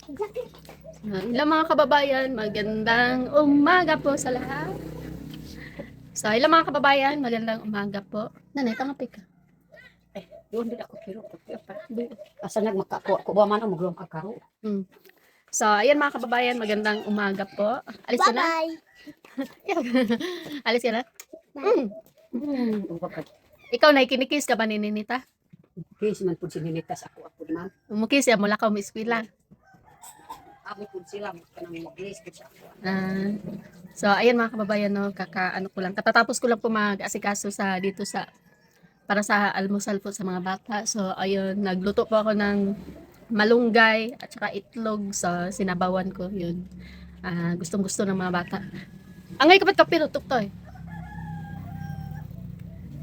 Ilang mga kababayan, magandang umaga po sa lahat. So, ilang mga kababayan, magandang umaga po. Nanay, tangapik ka. Doon din ako pero asa nagmakakuha ko ba man ang maglong akaro. So, ayan mga kababayan, magandang umaga po. Alis ka na? Bye-bye. Alis ka na? Bakit Ikaw, kinikis ka ba ni Ninita? case man pud sinilitas ako man. Umukis ya, mula ka umiskwila. Abi pud sila kanang mag-list ko sa ako. So, ayan mga kababayan, no, katatapos ko lang po mag-asikaso dito para sa almusal po sa mga bata. So, ayun, nagluto po ako ng malunggay at saka itlog sa sinabawan ko, yun. Gustong-gusto ng mga bata. Angay kapat kapirutok to eh.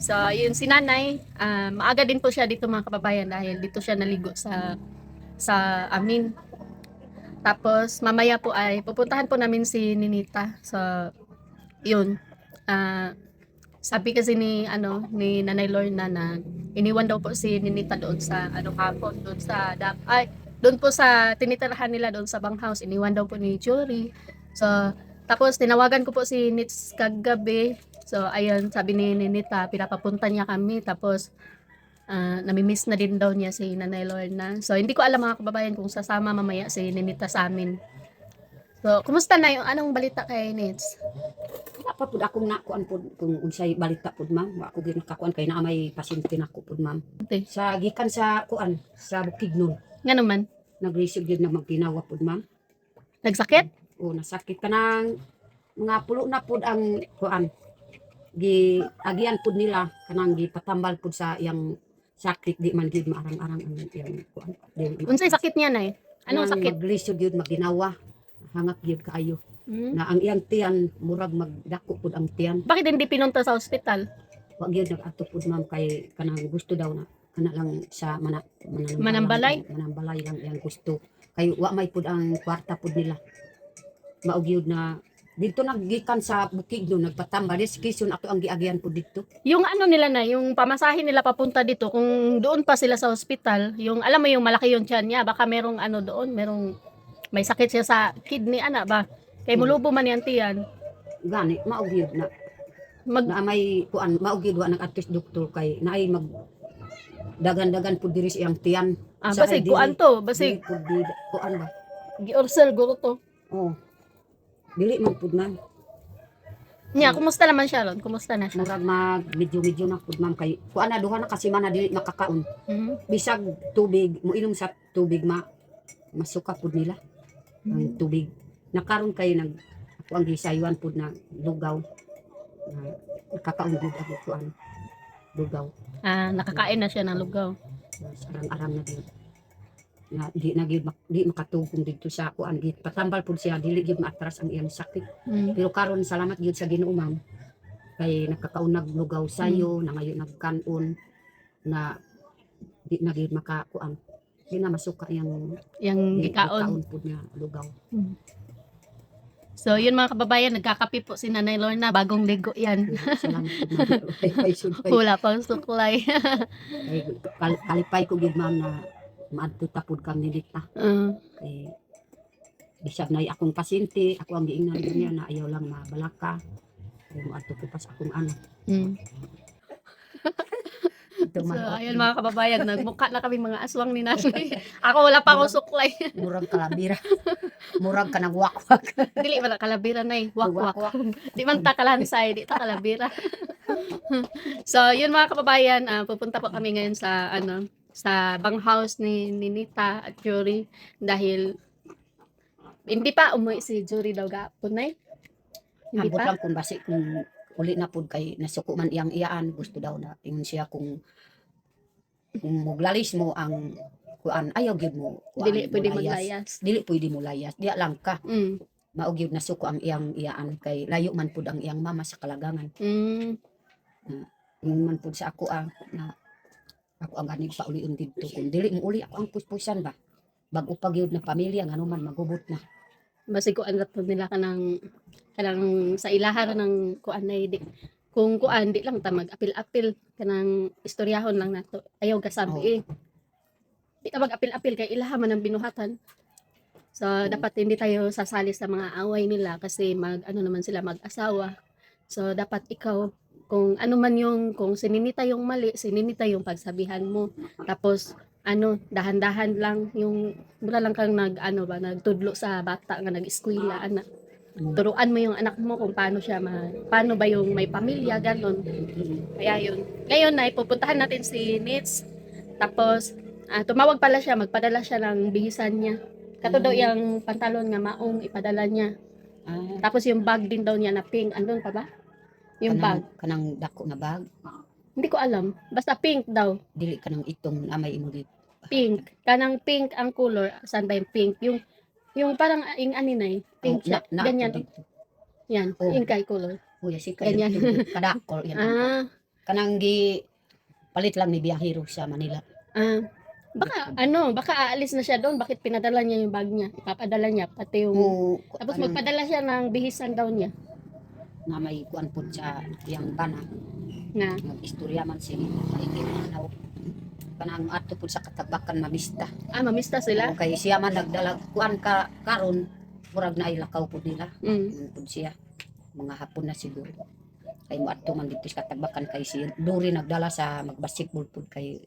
So, yun, si nanay, maaga din po siya dito mga kababayan dahil dito siya naligo sa amin. Tapos, mamaya po ay pupuntahan po namin si Ninita. So, yun. Sabi kasi ni Nanay Lorna na iniwan daw po si Ninita doon sa kapon, doon po sa tinitirahan nila doon sa banghouse, iniwan daw po ni Jory. So, tapos tinawagan ko po si Nits kagabi. So, ayun, sabi ni Ninita, pinapapunta niya kami. Tapos, namimiss na din daw niya si Nanay Lorna. So, hindi ko alam mga kababayan kung sasama mamaya si Ninita sa amin. So, kumusta na yung anong balita kay Nits? Dapat pud akong nakuan pud kung unsay balita pud ma'am. Wa ako gyud nakakuan kay naa may pasyente nako pud ma'am. Okay. Sa gikan sa kuan sa Bukidnon. Nga naman, Nag-receive gyud na magtinawa pud ma'am. nagsakit? O nasakit ka ng mga pulo na pud ang kuan. Agian pud nila kanang gipatambal pud sa iyang sakit di man gyud maarang-arang ang iyang kuan. Unsay sakit niya nay? Anong sakit? Maglisod gyud magdinawa. Hangap gyud kaayo. Na ang iyang tiyan murag magdako pud ang tiyan. Bakit hindi pinunta sa ospital? Wa gyud nag-ato pud ma'am kay kanang gusto daw na kana lang sa Manambalay? Manambalay lang iyang gusto. Kay wa may pud ang kwarta pud nila. Mao gyud na dito naggikan sa Bukidnon nagpatambal des kison ato ang giagian pud dito. Yung nila na, yung pamasahe nila papunta dito, kung doon pa sila sa ospital, yung alam mo yung malaki yung tiyan niya, baka merong doon, may sakit siya sa kidney, ba? Kay mulubo man yan tiyan. Gani mao gyud na na may kuan mao gyud wa nag-advise doktor kay naay mag dagan-dagan pud diri sa iyang tiyan. Basig kuan to, basig kuan ba? gi-ulcer guro to. Oh. Dili man pud man. Nya, kumusta naman siya ron? Kumusta na siya? Murag mag medyo na pud ma'am kay kuan na duha na kasi man dili makakaon. Bisag tubig mo inom sa tubig masuka pud nila. Ang tubig. Nakaron kay ako ang gisaywan pud na lugaw. Nakakaon gud ako kuan. Lugaw. Nakakain na siya ng lugaw. Arang-arang na gyud. Na di makatugong dito sa kuan gid patambal pud siya dili gyud maatras ang iyang sakit. Pero karon salamat gyud sa Ginoo ma'am. Kay nakakaunag lugaw sayo na ngayon nagkanon na di na gyud makakuan. Di na masuka yang gikaon pud niya lugaw. So, yun mga kababayan, nagkakape po si Nanay Lorna, bagong ligo yan. Salamat pud ma'am. Wala pang suklay. Kalipay ko gid ma'am na maadto ta pud kami dito. Kay bisag na akong pasyente, ako ang giingnan niya na ayaw lang mabalaka. Kay moadto ko pas akong anak. So, ayun mga kababayan, nagmukha na kami mga aswang ni Nanay. Ako wala pa akong suklay. Murag kalabira. Murag ka nagwakwak. Dili man kalabira na wakwak. Di man ta kalansay, di ta kalabira. So, yun mga kababayan, pupunta po kami ngayon sa banghouse ni Ninita at Jory dahil hindi pa umuwi si Jory daw gapon na. Hindi Ambot pa. lang kung basi kung uli na pud kay nasuko man iyang iyaan gusto daw na ingon siya kung muglalis mo ang kuan ayaw gyud mo kuan, Dili pwede maglayas. dili pwede mo layas diya lang ka Mm. mao gyud nasuko ang iyang iyaan kay layo man pud ang iyang mama sa Kalagangan. Ingon man pud sa ako na ako ang ganig paulion didto kung dili mo uli ako ang puspusan ba bag-o pa gyud na pamilya ngano man magubot na. Basi kuan ra pud nila kanang sa ilahan ng kuan na di. Kung kuan di lang ta mag-apil-apil kanang istoryahon lang nato. Ayaw gasabi. Di ta mag-apil-apil kay ilaha man ang binuhatan. So, dapat hindi tayo sasali sa mga away nila kasi ano naman sila, mag-asawa. So, dapat ikaw, kung ano man yung, kung sininita yung mali, sininita yung pagsabihan mo. Tapos, dahan-dahan lang yung, wala lang kang nagtudlo sa bata nga nag-eskwela, anak. Turuan mo yung anak mo kung paano siya, paano ba yung may pamilya, ganon. Kaya yun. Ngayon na, pupuntahan natin si Nitz. Tapos, tumawag pala siya, magpadala siya ng bihisan niya. Kato daw yung pantalon nga maong ipadala niya. Tapos yung bag din daw niya na pink. Andun pa ba? Yung bag. Kanang dako nga bag. Hindi ko alam. Basta pink daw. Dili kanang itong amay imo dito. Pink. Kanang pink ang color. Saan ba yung pink? Yung parang yung aninay. Pink siya. Ganyan. Yan. Oh. Yung kay color. Kuya si Ganyan. kadakor yan. Ah. Kanang palit lang ni biyahero sa Manila. Baka aalis na siya doon. Bakit pinadala niya yung bag niya? Ipapadala niya. Pati yung... Tapos magpadala siya ng bihisan daw niya. Na may kuan po sa yang bana. Na. Mag-istorya man si Ikinaw. Kanang ato po sa katabakan mamista. Mamista sila? Kay siya man nagdala kuan ka karon murag na ilakaw po nila. Po siya. Mga hapon na siguro. Kay mo ato man dito sa katabakan kay si Duri nagdala sa magbasketball po kay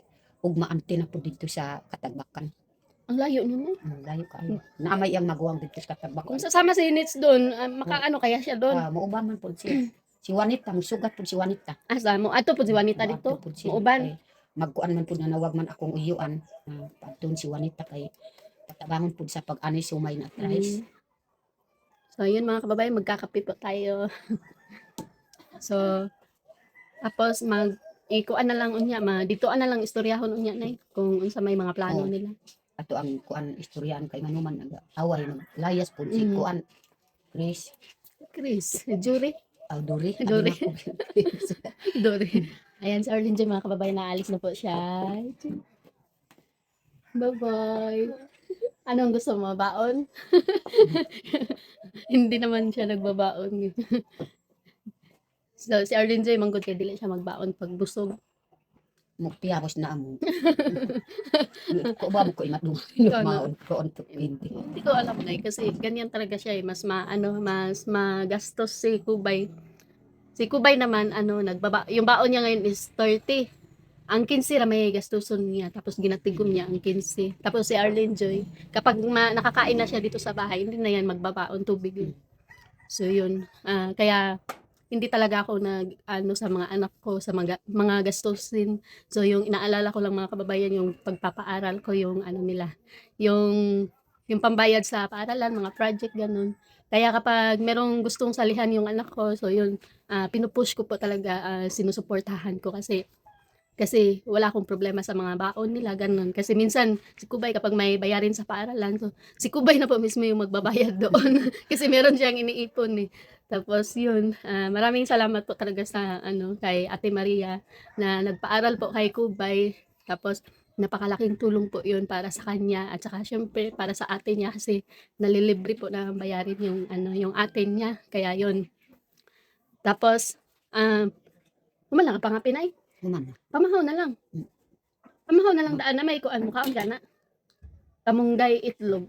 ugma antena po dito sa katabakan. Ang layo niyo mo. Layo kayo. Naamay ang maguwang dito sa katabakan. Kung sasama si Nitz doon, makaano kaya siya doon? Mauban man po siya. Si Juanita, sugat po si Juanita. Asa mo? Ato po si Juanita dito? Mauban? Magkuan man po na nawag man akong iyuan. Pagtun si Juanita kay patabangon po sa pag-ani sumay na rice. So, yun mga kababayan, magkakape po tayo. So, tapos ikuan na lang unya, ditoan na lang istoryahon unya nay kung unsa may mga plano nila. Ato ang kuan istoryaan kay manuman nag-away layas po si kuan Chris, Jury. Duri. Duri. Ayan, si Arlene dyan mga kababayan, naalis na po siya. Bye-bye. Anong gusto mo? Baon? Hindi naman siya nagbabaon. So, si Arlene dyan, manggod kaya dili siya magbaon pag busog. Mukpiyamos na amo. Ko ba mo ko imatulog maon ko on to 20. Hindi ko alam na kasi ganyan talaga siya mas magastos si Kubay. Si Kubay naman yung baon niya ngayon is 30. Ang 15 ra may gastuson niya tapos ginatigom niya ang 15. Tapos si Arlene Joy, kapag nakakain na siya dito sa bahay, hindi na yan magbabaon tubig. So yun, kaya hindi talaga ako sa mga anak ko sa mga gastusin. So yung inaalala ko lang mga kababayan yung pagpapaaral ko yung nila, yung pambayad sa paaralan, mga project ganun. Kaya kapag merong gustong salihan yung anak ko, so yun, pinupush ko po talaga, sinusuportahan ko kasi wala akong problema sa mga baon nila, ganun. Kasi minsan, si Kubay kapag may bayarin sa paaralan, so si Kubay na po mismo yung magbabayad doon. Kasi meron siyang iniipon eh. Tapos yun, maraming salamat po talaga sa kay Ate Maria na nagpaaral po kay Kubay. Tapos napakalaking tulong po yun para sa kanya at saka syempre para sa ate niya kasi nalilibre po na bayarin yung ate niya. Kaya yun. Tapos, umala ka pa nga Pinay? Pamahaw na lang. Pamahaw na lang daan na may kuan mo kaon gana. Kamunggay itlog.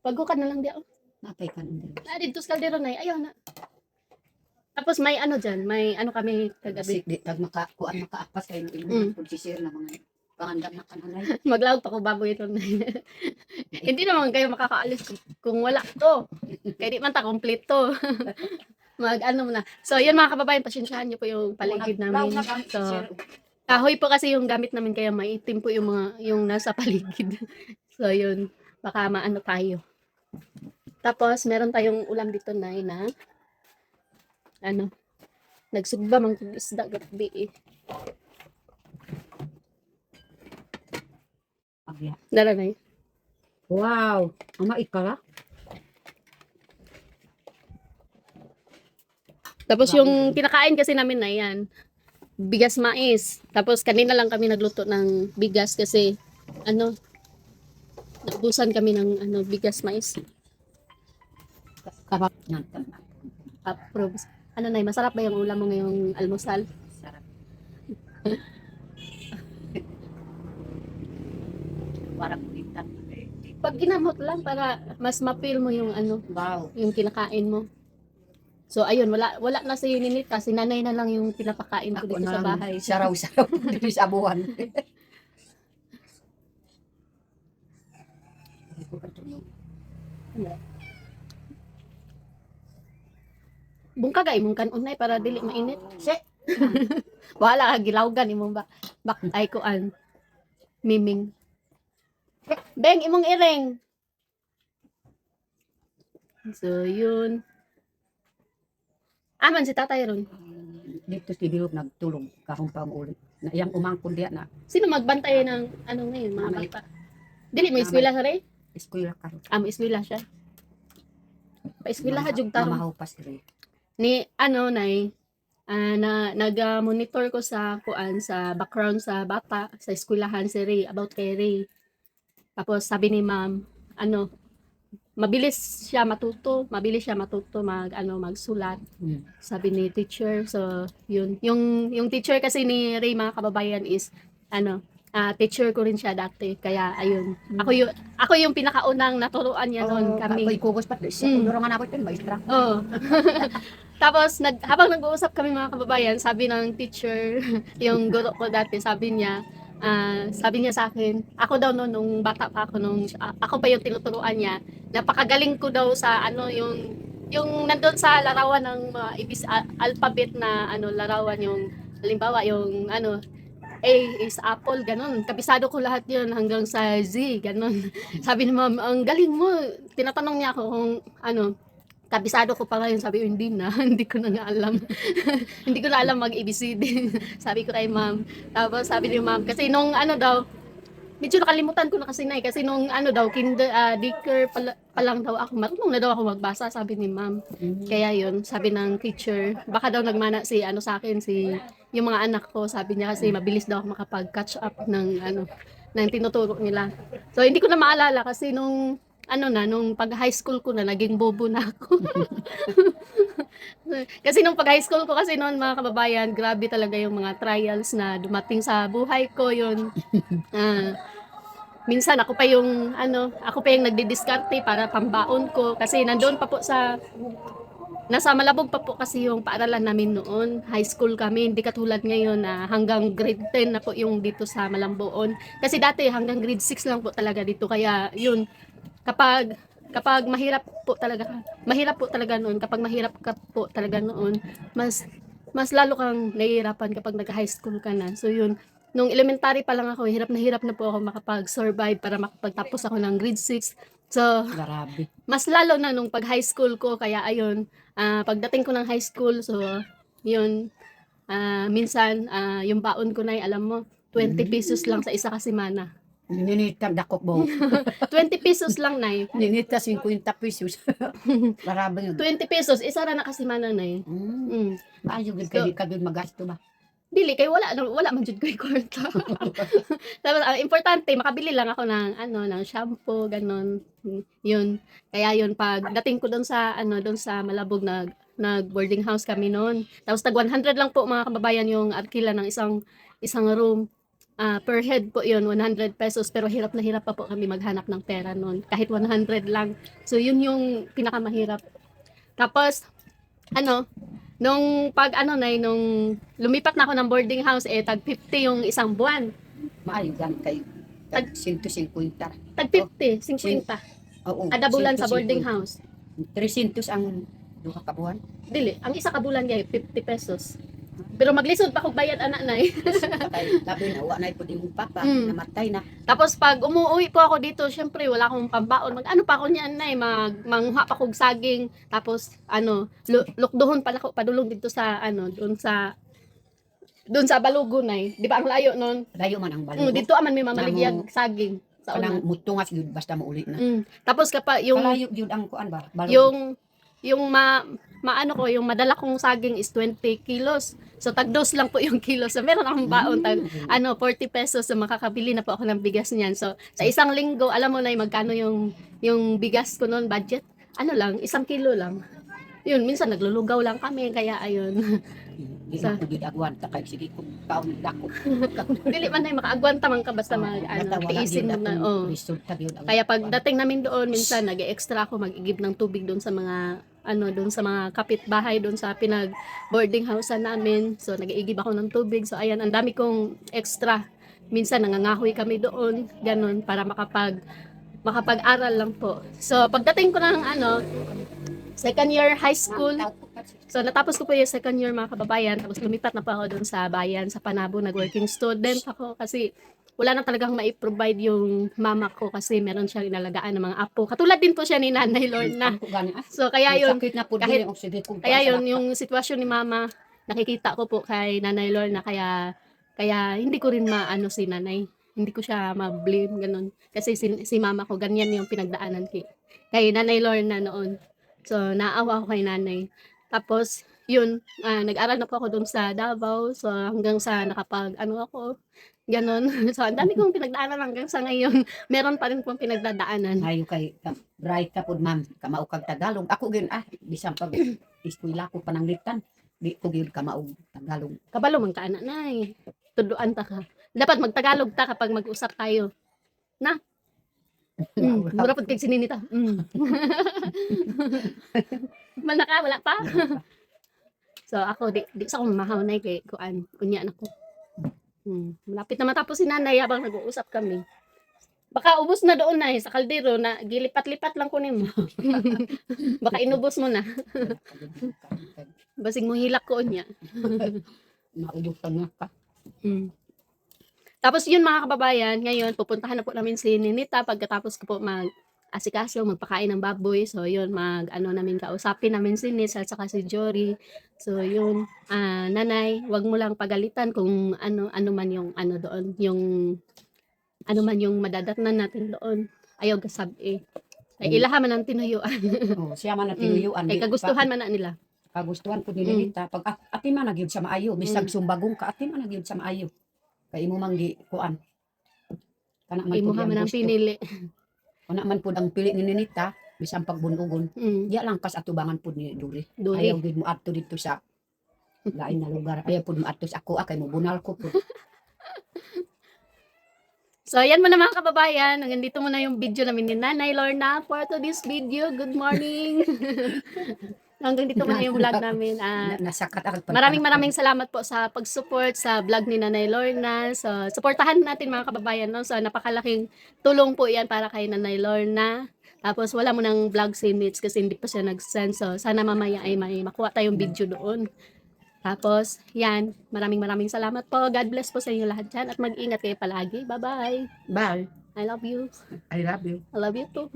Pagkukan na lang di ako. Napay ka nung Dito sa kaldero na ayaw na. Tapos may dyan, may kami kagabi. Pag makakuan makaapas kayo ng pagsisir na mga pangandam na kananay. Maglawag pa ko baboy ito na. Hindi naman kayo makakaalis kung wala to. Kaya di man ta complete to. Muna. So yun mga kababayan, pasensyahan niyo po yung paligid namin. So kahoy po kasi yung gamit namin kaya maitim po yung nasa paligid. So yun, baka tayo. Tapos, meron tayong ulam dito na nagsugba mang isda gabi eh. Dala na yun. Wow! Ama ikala? Tapos yung kinakain kasi namin na yan, bigas mais. Tapos kanina lang kami nagluto ng bigas kasi naubusan kami ng bigas mais. Kapag Approve. Nay, masarap ba yung ulam mo ngayong almusal? sarap. Parang kulitan. Pag ginamot lang para mas ma-feel mo yung ano, Wow. yung kinakain mo. So ayun, wala na si Ninita, si nanay na lang yung pinapakain ko Ako dito na sa lang bahay. saraw-saraw dito sa abuhan. Bungkag ay mong kanunay para dili mainit. Se. Wala ka gilawgan imong bak ay kuan. Miming. Beng imong ireng. So yun. Aman si tatay ron. Dito si Bilog nagtulog karong pa ulit. Na iyang umangkon diya na Sino magbantay ng ano ngayon, mga Mamay. bata? Dili mo eskwela sa rin? eskwela karon. Mo eskwela siya. Pa-eskwela ha jud taron. Mamahaw pas diri. Ni ano nay nag-monitor ko sa kuan sa background sa bata sa eskwelahan si Ray about kay Ray. Tapos sabi ni ma'am, ano, mabilis siya matuto magsulat. Sabi ni teacher. So, yun. Yung teacher kasi ni Ray, mga kababayan, is ano, teacher ko rin siya dati. Kaya ayun. Ako yung pinakaunang naturuan niya noon kami. Kami kugos pat siya Mm. kuno nga nabot yun maestra. Oo. Tapos habang nag-uusap kami mga kababayan, sabi ng teacher, yung guro ko dati, sabi niya sa akin, ako daw noon nung bata pa ako ako pa yung tinuturuan niya, napakagaling ko daw sa ano yung nandun sa larawan ng mga alphabet na ano larawan yung halimbawa yung ano A is apple, ganun. Kabisado ko lahat yun hanggang sa Z, ganun. Sabi ni ma'am, ang galing mo. Tinatanong niya ako kung ano, kabisado ko pa ngayon. Sabi ko, hindi na. Hindi ko na nga alam. Hindi ko na alam mag-ABCD. Sabi ko kay ma'am. Tapos sabi ni ma'am, kasi nung ano daw, medyo nakalimutan ko na kasi na kasi nung ano daw, daycare pa lang daw ako, marunong na daw ako magbasa, sabi ni ma'am. Kaya yun, sabi ng teacher, baka daw nagmana si ano sa akin, yung mga anak ko, sabi niya kasi mabilis daw ako makapag-catch up ng ano, ng tinuturo nila. So hindi ko na maalala kasi nung nung pag high school ko na, naging bobo na ako. Kasi nung pag high school ko kasi noon mga kababayan, grabe talaga yung mga trials na dumating sa buhay ko yun. Minsan ako pa yung nagdidiskarte para pambaon ko kasi nandoon pa po nasa Malabog pa po kasi yung paaralan namin noon. High school kami, hindi katulad ngayon na hanggang grade 10 na po yung dito sa Malamboon. Kasi dati hanggang grade 6 lang po talaga dito. Kaya yun, kapag mahirap po talaga noon, kapag mahirap ka po talaga noon, mas lalo kang nahihirapan kapag nag-high school ka na. So yun, nung elementary pa lang ako, hirap na po ako makapag-survive para makapagtapos ako ng grade 6. So, Grabe. mas lalo na nung pag high school ko, kaya ayun, pagdating ko ng high school, so, yun, minsan, yung baon ko na alam mo, 20 pesos lang sa isa kasi mana. Ninita dakop mo. 20 pesos lang na Ninita 50 pesos. Grabe yun. 20 pesos, isa ra na kasi mana na Maayo gid kay ka gid magasto ba. Dili kay wala man jud ko'y kwarta. Tapos ang importante makabili lang ako ng shampoo ganon. Yun. Kaya yun pag dating ko doon sa Malabog nag boarding house kami noon. Tapos tag 100 lang po mga kababayan yung arkila ng isang room. Per head po yun, 100 pesos. Pero hirap na hirap pa po kami maghanap ng pera noon. Kahit 100 lang. So yun yung pinakamahirap. Tapos nung nung lumipat na ako ng boarding house, tag 50 yung isang buwan. Maayo gan kay tag 150. Tag 50, 50. Oo. Kada bulan sa boarding house. 300 ang duha ka buwan. Dili, ang isa ka bulan gay 50 pesos. Pero maglisod pa kog bayad anak na Kay labi na wa na pud imong papa, namatay na. Tapos pag umuwi po ako dito, syempre wala akong pambaon. Mag-ano pa ako niyan nay, mangha pa kog saging. Tapos lukduhon pala ko padulong dito sa doon sa Balugo nay. Di ba ang layo noon? Layo man ang balo. Dito aman may mamaligyag saging sa una. Kanang mutungas gyud basta mauli na. Tapos kapag yung Kalayo gyud ang kuan ba? Balo. yung yung madala kong saging is 20 kilos. So tagdos lang po yung kilo. So meron akong baon 40 pesos, so makakabili na po ako ng bigas niyan. So sa isang linggo, alam mo na magkano yung bigas ko noon, budget? Lang, 1 kilo lang. Yun, minsan naglulugaw lang kami, kaya ayun. Di Sa- na ko gidagwan ta kay sige kung kaon dako. Dili man nay makaagwanta man ka basta mag tiisin mo na. Oh. Resulta gyud ang Kaya pagdating namin doon, minsan nag-extra ako mag-igib ng tubig doon sa mga doon sa mga kapitbahay doon sa pinag boarding house namin. So nag-iigib ako ng tubig. So ayan, ang dami kong extra. Minsan nangangahoy kami doon, ganun para makapag-aral lang po. So pagdating ko ng second year high school, so natapos ko po yung second year mga kababayan, tapos lumipat na po ako doon sa bayan, sa Panabo, nag-working student ako kasi wala na talagang mai-provide yung mama ko kasi meron siyang inalagaan ng mga apo. Katulad din po siya ni Nanay Lorna. Ako gani So kaya yun, sakit na po kahit- din oxidate kung kaya yun yung sitwasyon ni mama, nakikita ko po kay Nanay Lorna kaya hindi ko rin maano si Nanay. Hindi ko siya ma-blame ganun. Kasi si mama ko ganyan yung pinagdaanan kay Nanay Lorna noon. So naawa ko kay Nanay. Tapos yun, nag-aral na po ako doon sa Davao. So hanggang sa ako, ganon. So ang dami kong pinagdaanan hanggang sa ngayon. Meron pa rin pong pinagdadaanan. Hayo kay bright ka pud ma'am kamao kag Tagalog. Ako gyud bisan pag eskwela ko pananglitan di ko gyud kamao Tagalog. Kabalo man ka anak nay. Tuduan ta ka. Dapat magtagalog ta kapag mag-usap tayo. Mura pud kay sininita. Wala ka, wala pa. So ako di sa akong mahaw nay kay kuan kunya na ko. Malapit na matapos si Nanay habang nag-uusap kami. Baka ubos na doon na sa kaldero na gilipat-lipat lang kunin mo. Baka inubos mo na. Basig mo hilak ko niya. Maubos ka nga ka. Tapos yun mga kababayan, ngayon pupuntahan na po namin si Ninita pagkatapos ko po asikaso, magpakain ng baboy. So yun, namin kausapin namin si Nis at saka si Jory. So yun, Nanay, wag mo lang pagalitan kung ano man yung doon, yung ano man yung madadatnan natin doon. Ayaw gasabi. Ay ilaha man ang tinuyuan. Oh, siya man ang tinuyuan. Ay kagustuhan man na nila. Kagustuhan ko dinilita pag ati man nagyud sa maayo, bisag sumbagong ka ati man nagyud sa maayo. Kay imo man gi kuan. Kana man Imuha man ang pinili. Kana man pud ang pili ni Ninita bisan pagbunugon. Diya lang kas atubangan pud ni Duri. Duri. Ayaw gid mo adto dito sa lain na lugar. Ayaw pud mo adto sa ako kay mo bunal ko pud. So, ayan mo na mga kababayan. Hanggang dito muna yung video namin ni Nanay Lorna for today's video. Good morning. Hanggang dito muna yung vlog namin. Nasakat ako. Maraming salamat po sa pag-support sa vlog ni Nanay Lorna. So, supportahan natin mga kababayan. No? So, napakalaking tulong po yan para kay Nanay Lorna. Tapos, wala mo ng vlog si Mitch kasi hindi pa siya nag-send. So, sana mamaya ay may makuha tayong video doon. Tapos, yan. Maraming salamat po. God bless po sa inyo lahat dyan. At mag-ingat kayo palagi. Bye-bye. Bye. I love you. I love you. I love you too.